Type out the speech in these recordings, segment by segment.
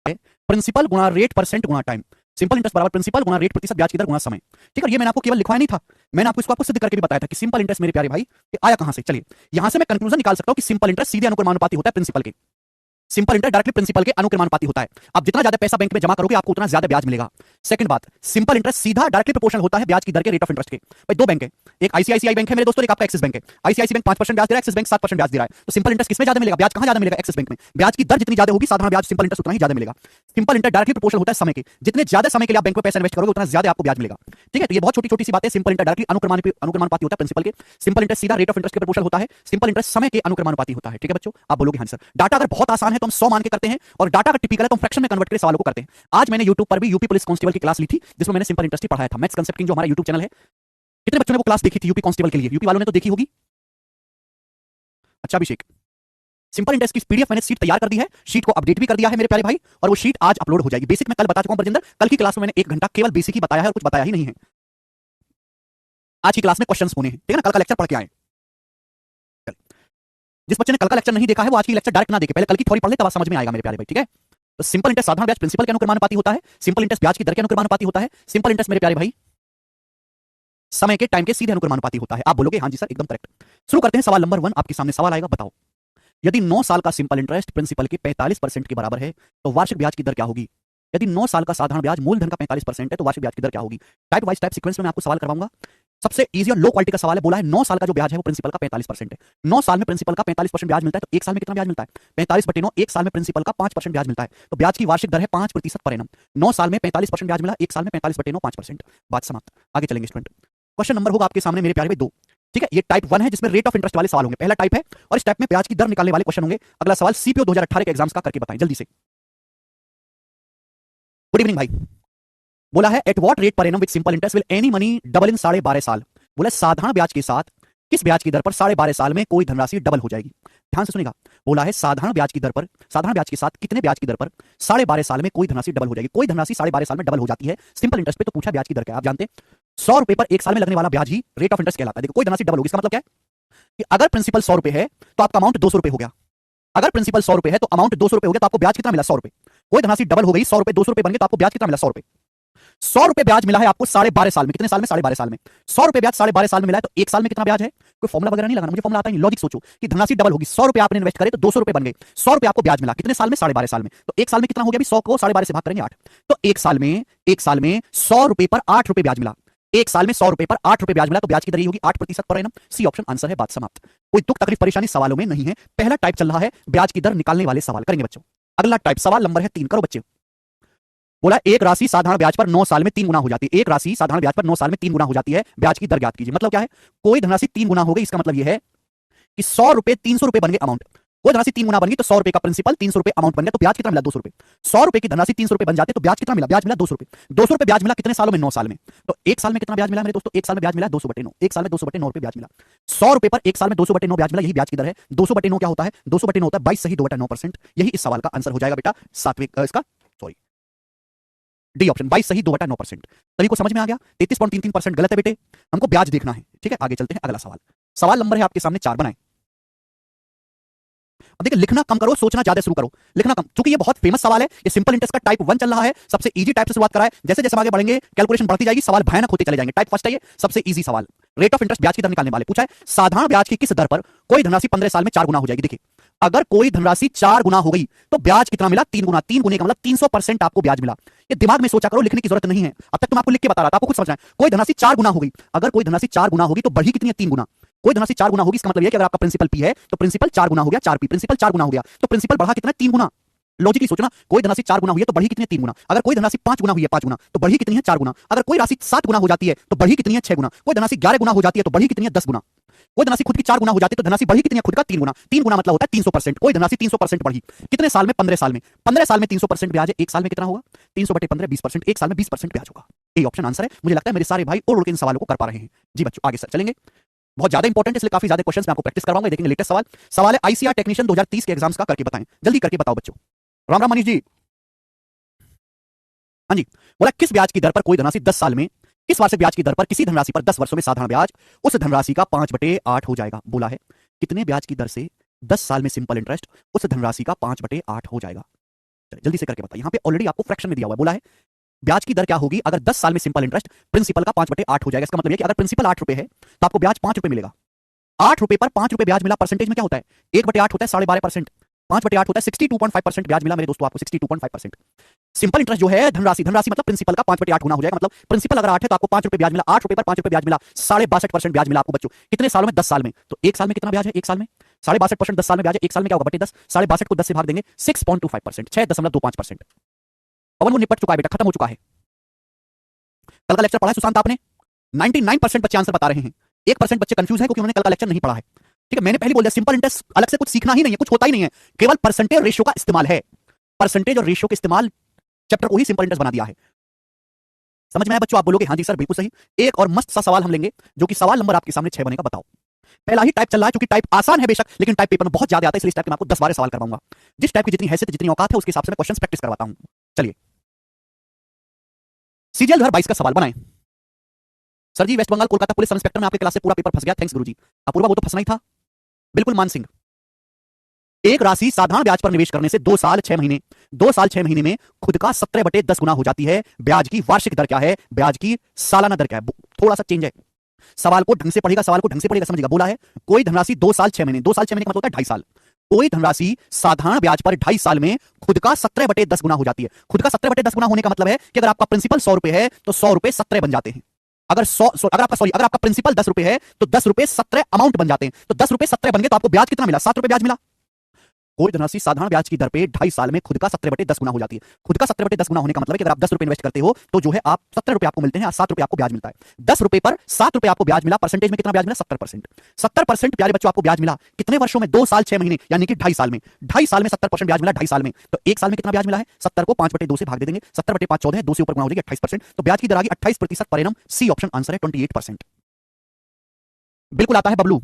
Principal गुणा rate percent गुणा time. Simple interest बराबर प्रिंसिपल गुणा रेट प्रतिशत ब्याज की दर गुणा समय। ठीक है, ये मैंने आपको केवल लिखवाया नहीं था, मैंने आपको इसको सिद्ध करके भी बताया था कि सिंपल इंटरेस्ट मेरे प्यारे भाई ये आया कहां से। चलिए यहां से मैं कंक्लूजन निकाल सकता हूं कि सिंपल इंटरेस्ट सीधे अनुक्रमानुपाती होता है प्रिंसिपल के। सिंपल इंटरेस्ट डायरेक्टली प्रिंसिपल के अनुक्रमानुपाती होता है। आप जितना ज्यादा पैसा बैंक में जमा करोगे आपको उतना ज्यादा ब्याज मिलेगा। सेकंड बात, सिंपल इंटरेस्ट सीधा डायरेक्टली प्रोपोर्शनल होता है ब्याज की दर के रेट ऑफ इंटरेस्ट के। भाई दो बैंक है, एक आईसीआईसीआई बैंक है मेरे दोस्तों, एक आपका एक्सिस बैंक है। आईसीआईसी बैंक 5% ब्याज दे रहा है, एक्सिस बैंक 7% ब्याज दे रहा है। तो सिंपल इंटरेस्ट किसमें ज्यादा मिलेगा, ब्याज कहां ज्यादा मिलेगा, एक्सिस बैंक में। ब्याज की दर जितनी ज्यादा होगी साधारण ब्याज सिंपल इंटरेस्ट उतना ही ज्यादा मिलेगा। सिंपल इंटरेस्ट डायरेक्टली प्रोपोर्शनल होता है समय के, जितने ज्यादा समय के लिए आप बैंक में पैसा इन्वेस्ट करोगे उतना ज्यादा आपको ब्याज मिलेगा। ठीक है, तो ये बहुत छोटी छोटी सी बातें। सिंपल इंटरेस्ट डायरेक्टली अनुक्रमानुपाती होता है प्रिंसिपल के। सिंपल इंटरेस्ट सीधा रेट ऑफ इंटरेस्ट के प्रोपोर्शनल होता है। सिंपल इंटरेस्ट समय के अनुक्रमानुपाती होता है। ठीक है बच्चों, आप बोलोगे हाँ सर डाटा अगर बहुत आसान है तो हम 100 मान के करते हैं, और डाटा अगर टिपिकल है तो हम फ्रैक्शन में कन्वर्ट करके सवालों को करते हैं। आज मैंने YouTube पर भी यूपी पुलिस कांस्टेबल की क्लास ली थी जिसमें मैंने सिंपल इंटरेस्ट ही पढ़ाया था। मैथ्स कांसेप्ट किंग जो हमारा YouTube चैनल है, कितने बच्चों ने वो क्लास देखी थी यूपी कांस्टेबल के लिए, यूपी वालों ने तो देखी होगी। अच्छा अभिषेक, सिंपल इंटरेस्ट की पीडीएफ मैंने शीट तैयार कर दी है, शीट को अपडेट भी कर दिया है मेरे प्यारे भाई, और वो शीट आज अपलोड हो जाएगी। बेसिक मैं कल बता चुका हूं ब्रजेंद्र, कल की क्लास में मैंने 1 घंटा केवल बेसिक ही बताया है और कुछ बताया ही नहीं है। आज की क्लास में क्वेश्चंस होने हैं, ठीक है ना, कल का लेक्चर पढ़ के आए। जिस बच्चे ने कल का लेक्चर नहीं देखा है वो आज की लेक्चर डायरेक्ट ना देखे, पहले कल की थ्योरी पढ़ ले तब समझ में आएगा मेरे प्यारे भाई। ठीक है, तो सिंपल इंटरेस्ट साधारण ब्याज प्रिंसिपल के अनुक्रमानुपाती होता है। सिंपल इंटरेस्ट ब्याज की दर के अनुक्रमानुपाती होता है। सिंपल इंटरेस्ट मेरे प्यारे भाई समय के टाइम के सीधे अनुक्रमानुपाती होता है। आप बोलोगे हाँ जी सर एकदम करेक्ट। शुरू करते हैं सवाल नंबर 1। आपके सामने सवाल आएगा, बताओ यदि 9 साल का सिंपल इंटरेस्ट प्रिंसिपल के 45% के बराबर है तो वार्षिक ब्याज की दर क्या होगी। यदि 9 साल का साधारण ब्याज मूलधन का 45% है तो वार्षिक ब्याज की दर क्या होगी। टाइप वाइज टाइप सीक्वेंस में मैं आपको सवाल करवाऊंगा। सबसे इजी और लो क्वालिटी का सवाल है, बोला है 9 साल का जो ब्याज है वो प्रिंसिपल का 45% है। 9 साल में प्रिंसिपल का 45% ब्याज मिलता है तो एक साल में कितना ब्याज मिलता है, 45/9। एक साल में प्रिंसिपल का 5% ब्याज मिलता है तो ब्याज की वार्षिक दर है 5% पर एनम। 9 साल में 45% ब्याज मिला, एक साल में 45/9 5%। बात समाप्त, आगे चलेंगे स्टूडेंट। क्वेश्चन नंबर होगा आपके सामने मेरे प्यारे भाई 2। ठीक है, ये टाइप 1 है जिसमें रेट ऑफ इंटरेस्ट वाले सवाल होंगे, पहला टाइप है, और इस टाइप में ब्याज की दर निकालने वाले क्वेश्चन होंगे। अगला सवाल सीपीओ 2018 के एग्जाम्स का करके बताएं जल्दी से। गुड इवनिंग भाई। बोला है at what rate per annum with simple interest will any money double in 12.5 साल। बोला साधारण ब्याज के साथ किस ब्याज की दर पर 12.5 साल में कोई धनराशि डबल हो जाएगी। ध्यान से सुनेगा, बोला है साधारण ब्याज की दर पर, साधारण ब्याज के साथ कितने ब्याज की दर पर 12.5 साल में कोई धनराशि डबल हो जाएगी। कोई धनराशि 12.5 साल में डबल हो जाती है सिंपल इंटरेस्ट पे, तो पूछा ब्याज की दर क्या है। आप जानते हैं 100 रुपए पर 1 साल में लगने वाला ब्याज ही रेट ऑफ इंटरेस्ट कहलाता है। देखो कोई धनराशि डबल होगी, इसका मतलब क्या है कि अगर प्रिंसिपल 100 रुपए है तो आपका अमाउंट 200 रुपए हो गया। अगर प्रिंसिपल 100 रुपए है तो अमाउंट 200 रुपए हो गया तो आपको ब्याज कितना मिला, 100 रुपए। कोई धनराशि डबल हो गई, 100 रुपए 200 रुपए बन गए तो आपको ब्याज कितना मिला, 100 रुपए। 100 रुपए ब्याज मिला है आपको 12.5 साल में, कितने साल में, 12.5 साल में। 100 रुपए ब्याज 12.5 साल में मिला है तो एक साल में कितना ब्याज है। कोई फॉर्मुला वगैरह नहीं लगाना, मुझे फॉर्मुला आता नहीं। लॉजिक सोचो कि धनराशि डबल होगी, 100 रुपए आपने इन्वेस्ट करे तो 200 रुपए बन गए, 100 रुपए आपको ब्याज मिला, कितने साल में, 12.5 साल में। तो एक साल में कितना हो गया, 100 को 12.5 से भाग करेंगे 8, तो एक साल में 100 रुपए पर 8 रुपए ब्याज मिला। एक साल में 100 रुपए पर 8 रुपए ब्याज मिला तो ब्याज की दर होगी 8% per annum. C option answer है, बात समाप्त। कोई दुख तकलीफ परेशानी सवालों में नहीं है। पहला टाइप चल रहा है ब्याज की दर निकालने वाले सवाल करेंगे बच्चों। अगला टाइप सवाल नंबर है 3, करो बच्चे। बोला एक राशि साधारण ब्याज पर 9 साल में 3 गुना हो जाती है। एक राशि साधारण ब्याज पर 9 साल में 3 गुना हो जाती है, ब्याज की दर ज्ञात कीजिए। मतलब क्या है, कोई धनराशि 3 गुना हो गई, इसका मतलब यह है कि 100 रुपए 300 रुपए बन गए अमाउंट। कोई धनराशि 3 गुना बन गई तो 100 रुपए का प्रिंसिपल 300 रुपए अमाउंट बन गया तो ब्याज कितना मिला, 200 रुपए। 100 रुपए की धनराशि 300 रुपए बन जाते तो ब्याज कितना मिला, ब्याज मिला 200 रुपए। 200 रुपए ब्याज मिला कितने सालों में, 9 साल में। तो एक साल में कितना ब्याज मिला मेरे दोस्तों, एक साल में ब्याज मिला 200/9। एक साल में 200/9 रुपए ब्याज मिला। 100 रुपए पर एक साल में 200/9 ब्याज मिला, यही ब्याज की दर है। 200/9 क्या होता है, 200/9 होता है 22 सही 2/9%। यही इस सवाल का आंसर हो जाएगा बेटा, सातवें इसका सॉरी डी ऑप्शन 22 सही 2/9%। सभी को समझ में आ गया। 33.33% गलत है बेटे, हमको ब्याज देखना है। ठीक है, आगे चलते हैं अगला सवाल। सवाल नंबर है आपके सामने 4, बनाएं। अब देखिए लिखना कम करो, सोचना ज्यादा शुरू करो। लिखना कम, क्योंकि ये बहुत फेमस सवाल है। ये सिंपल इंटरेस्ट का टाइप 1 चल रहा है, सबसे इजी टाइप से शुरुआत करा है। जैसे जैसे हम आगे बढ़ेंगे कैलकुलेशन बढ़ती जाएगी, सवाल भयानक होते चले जाएंगे। टाइप फर्स्ट है ये, सबसे इजी सवाल। रेट ऑफ इंटरेस्ट ब्याज की दर निकालने वाले पूछा है साधारण ब्याज की किस दर पर कोई धनराशि 15 साल में 4 गुना हो जाएगी। देखिए अगर कोई धनराशि 4 गुना हो गई तो ब्याज कितना मिला, 3 गुना। 3 गुने का मतलब 300% आपको ब्याज मिला। ये दिमाग में सोचा करो, लिखने की जरूरत नहीं है। अब तक तुम आपको लिख के बता रहा था, आपको खुद समझना है। कोई धनराशि 4 गुना हो गई, अगर कोई धनराशि 4 गुना होगी तो बढ़ी कितनी है, 3 गुना। कोई धनराशि 4 गुना होगी, इसका मतलब यह कि अगर आपका प्रिंसिपल पी है तो प्रिंसिपल 4 गुना हो गया, 4 पी। प्रिंसिपल 4 गुना हो गया तो प्रिंसिपल बढ़ा कितना, 3 गुना। लॉजिकली सोचना, कोई धनराशि 4 गुना हुई है तो बढ़ी कितनी है, 3 गुना। अगर कोई धनराशि 5 गुना हुई है, 5 गुना, तो बढ़ी कितनी है, 4 गुना। अगर कोई राशि 7 गुना हो जाती है तो बढ़ी कितनी है, 6 गुना। कोई धनराशि 11 गुना हो जाती है तो बढ़ी कितनी है, 10 गुना। कोई धनराशि खुद की 4 गुना हो जाती है तो धनराशि बढ़ी कितनी है, खुद का 3 गुना। 3 गुना मतलब होता है 300%। कोई धनराशि 300% बढ़ी कितने साल में, 15 साल में। 15 साल में 300% ब्याज है, एक साल में कितना होगा, 300/15 20%। एक साल में 20% ब्याज होगा। ये ऑप्शन आंसर है। मुझे लगता है मेरे सारे भाई और इन सवालों को कर पा रहे हैं। जी बच्चों आगे सर चलेंगे, बहुत ज्यादा इंपॉर्टेंट है इसलिए काफी ज्यादा क्वेश्चंस मैं आपको प्रैक्टिस करवाऊंगा। देखेंगे लेटेस्ट सवाल। सवाल है आईसीआर टेक्नीशियन 2030 के एग्जाम्स का करके बताएं, जल्दी करके बताओ बच्चों। राम राम मनीष जी। हाँ जी, बोला किस ब्याज की दर पर कोई धनराशि 10 साल में, किस वार्षिक ब्याज की दर पर किसी धनराशि पर 10 वर्षों में साधारण ब्याज उस धनराशि का 5/8 हो जाएगा। बोला है कितने ब्याज की दर से 10 साल में सिंपल इंटरेस्ट उस धनराशि का 5/8 हो जाएगा। चलिए जल्दी से करके बताइए। यहाँ पे ऑलरेडी आपको फ्रैक्शन में दिया हुआ है, बोला है ब्याज की दर क्या होगी अगर 10 साल में सिंपल इंटरेस्ट प्रिंसिपल का 5/8 हो जाएगा। इसका मतलब है कि अगर प्रिंसिपल 8 रुपए है तो आपको ब्याज 5 रुपए मिलेगा। 8 रुपए पर 5 रुपए ब्याज मिला, परसेंटेज में क्या होता है? 1/8 होता है 12.5%, 5/8 होता है 62.5% ब्याज मिला मेरे दोस्तों आपको, 62.5%। सिंपल इंटरेस्ट जो है धनराशि, धनराशि मतलब प्रिंसिपल का 5/8 गुना हो जाएगा। मतलब प्रिंसिपल अगर 8 है तो आपको 5 रुपए ब्याज मिला, 8 रुपए पर 5 रुपए ब्याज मिला, 62.5% ब्याज मिला आपको बच्चों। कितने सालों में? 10 साल में। तो एक साल में कितना ब्याज है? एक साल में 62.5%, 10 साल में ब्याज है, एक साल में क्या होगा? बटे 10, 62.5 को 10 से भाग देंगे, 6.25%, 6.25%। पवन वो निपट चुका है बेटा, खत्म हो चुका है। कल का लेक्चर पढ़ा है सुशांत आपने? 99% बच्चे आंसर बता रहे हैं, 1% बच्चे कंफ्यूज हैं क्योंकि उन्होंने कल का लेक्चर नहीं पढ़ा है। ठीक है, मैंने पहले बोल दिया सिंपल इंटरेस्ट अलग से कुछ सीखना ही नहीं है, कुछ होता ही नहीं है, केवल परसेंटेज रेशियो का इस्तेमाल है। परसेंटेज और रेशियो के इस्तेमाल चैप्टर को ही सिंपल इंटरेस्ट बना दिया है। समझ में आया बच्चों? आप बोलोगे हाँ जी सर बिल्कुल सही। एक और मस्त सा सवाल हम लेंगे जो कि सवाल नंबर आपके सामने 6 बनेगा। बताओ, पहला ही टाइप चल रहा है, क्योंकि टाइप आसान है बेशक, लेकिन टाइप पेपर में बहुत ज्यादा आता है, इसलिए इस टाइप के मैं आपको 10-12 सवाल करवाऊंगा। जिस टाइप की जितनी हैसियत जितनी औकात है उसके हिसाब से मैं क्वेश्चन प्रैक्टिस करवाता हूं। चलिए, सीजीएल 2022 का सवाल बनाएं। Sir ji West Bengal Kolkata police sub inspector में आपके क्लास से पूरा पेपर फंस गया, थैंक्स गुरुजी। अपूर्वा वो तो फंसना ही था, बिल्कुल मान सिंह। एक राशि साधारण ब्याज पर निवेश करने से 2 साल 6 महीने 2 साल 6 महीने में खुद का 17/10 गुना हो जाती है। ब्याज की वार्षिक दर क्या है? ब्याज की सालाना दर क्या है? थोड़ा सा चेंज है, सवाल को ढंग से पढ़ेगा, सवाल को ढंग से पढ़ेगा, समझेगा। बोला है कोई धनराशि 2 साल 6 महीने, 2 साल 6 महीने का मतलब होता है 2.5 साल। कोई धनराशि साधारण ब्याज पर 2.5 साल में खुद का 17/10 गुना हो जाती है। खुद का 17/10 गुना होने का मतलब है कि अगर आपका प्रिंसिपल 100 रुपए है तो 100 रुपए 17 बन जाते हैं। अगर 100 अगर आपका प्रिंसिपल 10 रुपए है तो 10 रुपए 17 अमाउंट बन जाते हैं। तो 10 रुपए 17 बन गए तो आपको ब्याज कितना मिला? 7 रुपए ब्याज मिला। कोई धनराशि साधारण ब्याज की दर पे 2.5 साल में खुद का 17/10 गुना हो जाती है। खुद का 17/10 गुना होने का मतलब है कि अगर आप 10 रुपए इन्वेस्ट करते हो तो जो है आप 17 रुपए आपको मिलते हैं, 7 रुपए आपको ब्याज मिलता है। 10 रुपए पर 7 रुपए आपको ब्याज मिला, परसेंटेज में कितना ब्याज मिला? 70%। 70% प्यारे बच्चों आपको ब्याज मिला कितने वर्षों में? 2 साल 6 महीने, यानी कि 2.5 साल में। 2.5 साल में 70% ब्याज मिला, 2.5 साल में। तो एक साल में कितना ब्याज मिला है? 70 को 5/2 से भाग दे देंगे, 70/5 14 है, 2 से ऊपर गुना हो जाएगी 28%। तो ब्याज की दर आ गई 28% per annum. C option answer है 28%। बिल्कुल आता है बबलू,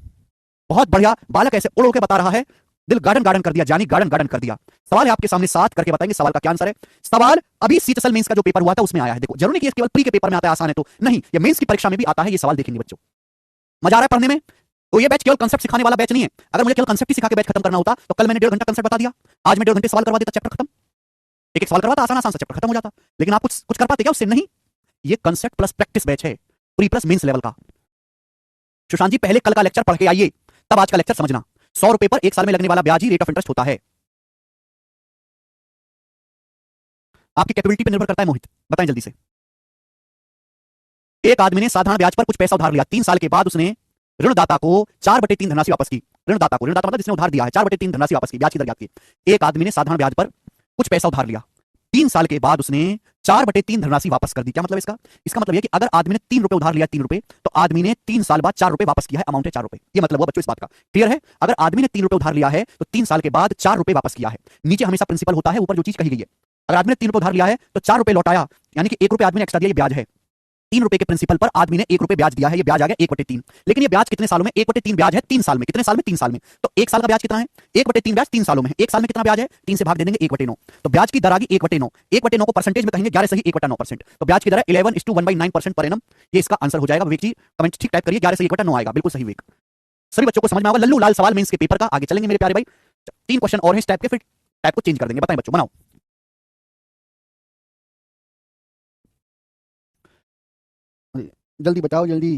बहुत बढ़िया। बालक ऐसे उड़ उड़ के बता रहा है, दिल गार्डन गार्डन कर दिया, जानी गार्डन गार्डन कर दिया। सवाल है आपके सामने, 7 करके बताएंगे सवाल का क्या आंसर है। सवाल अभी सीएचएसएल मेंस का जो पेपर हुआ था उसमें आया है। देखो जरूरी नहीं कि केवल प्री के पेपर में आता है, आसान है तो नहीं, ये मेंस की परीक्षा में भी आता है। ये सवाल देखेंगे बच्चों, मजा आ रहा है पढ़ने में? तो ये बैच केवल कंसेप्ट सिखाने वाला बैच नहीं है। अगर मुझे केवल कंसेप्ट ही सिखा के बैच खत्म करना होता तो कल मैंने 1.5 घंटा कंसेप्ट बता दिया, आज मैं 1.5 घंटे सवाल करवा देता, चैप्टर खत्म। एक एक सवाल करवाता, आसान आसान सा चैप्टर खत्म हो जाता। लेकिन आप कुछ कर पाते क्या उससे? नहीं। ये कंसेप्ट प्लस प्रैक्टिस बैच है, प्री प्लस मेंस लेवल का। सुशांत जी पहले कल का लेक्चर पढ़ के आइए, तब आज का लेक्चर समझना। 100 रुपए पर 1 साल में लगने वाला ब्याज ही रेट ऑफ इंटरेस्ट होता है। आपकी कैपेबिलिटी पर निर्भर करता है। मोहित बताएं जल्दी से। एक आदमी ने साधारण ब्याज पर कुछ पैसा उधार लिया, 3 साल के बाद उसने ऋणदाता को 4/3 धनराशि वापस की। ऋणदाता मतलब जिसने उधार दिया है, 4/3 धनराशि वापस की। ब्याज की दर ज्ञात की। एक आदमी ने साधारण ब्याज पर कुछ पैसा उधार लिया, 3 साल के बाद उसने 4/3 धनराशि वापस कर दी। क्या मतलब इसका? इसका मतलब यह कि अगर आदमी ने 3 रुपए उधार लिया, 3 रुपए, तो आदमी ने 3 साल बाद 4 रुपए वापस किया है, अमाउंट है 4 रुपए। ये मतलब हुआ बच्चों इस बात का। क्लियर है? अगर आदमी ने 3 रुपए उधार लिया है तो 3 साल के बाद 4 रुपए वापस किया है। नीचे हमेशा प्रिंसिपल होता है, ऊपर जो चीज कही गई है। अगर आदमी ने 3 रुपए उधार लिया है तो 4 रुपए लौटाया, यानी कि 1 रुपए आदमी ने एक्स्ट्रा दिया, ये ब्याज है। 3 रुपए के प्रिंसिपल पर आदमी ने 1 रुपए ब्याज दिया है, ये ब्याज आ गया 1/3। लेकिन ये ब्याज कितने सालों में? 1/3 ब्याज है 3 साल में। कितने साल में? 3 साल में। तो 1 साल का ब्याज कितना है? 1/3 ब्याज 3 सालों में है। 1 साल में कितना ब्याज है? 3 से भाग दे देंगे 1/9। तो ब्याज की दर आ गई 1/9। 1/9 को परसेंटेज में कहेंगे 11 सही 1/9%। तो ब्याज की दर है 11:1/9% पर एनम। ये इसका आंसर हो जाएगा। विवेक जी कमेंट ठीक टाइप करिए, 11 सही 1/9 आएगा। बिल्कुल सही विवेक। सभी बच्चों को समझ में आएगा। लल्लू लाल सवाल मेंस के पेपर का। आगे चलेंगे मेरे प्यारे भाई, 3 क्वेश्चन और हैं इस टाइप के, फिर टाइप को चेंज कर देंगे। बताएं बच्चों, बनाओ। जल्दी बताओ जल्दी।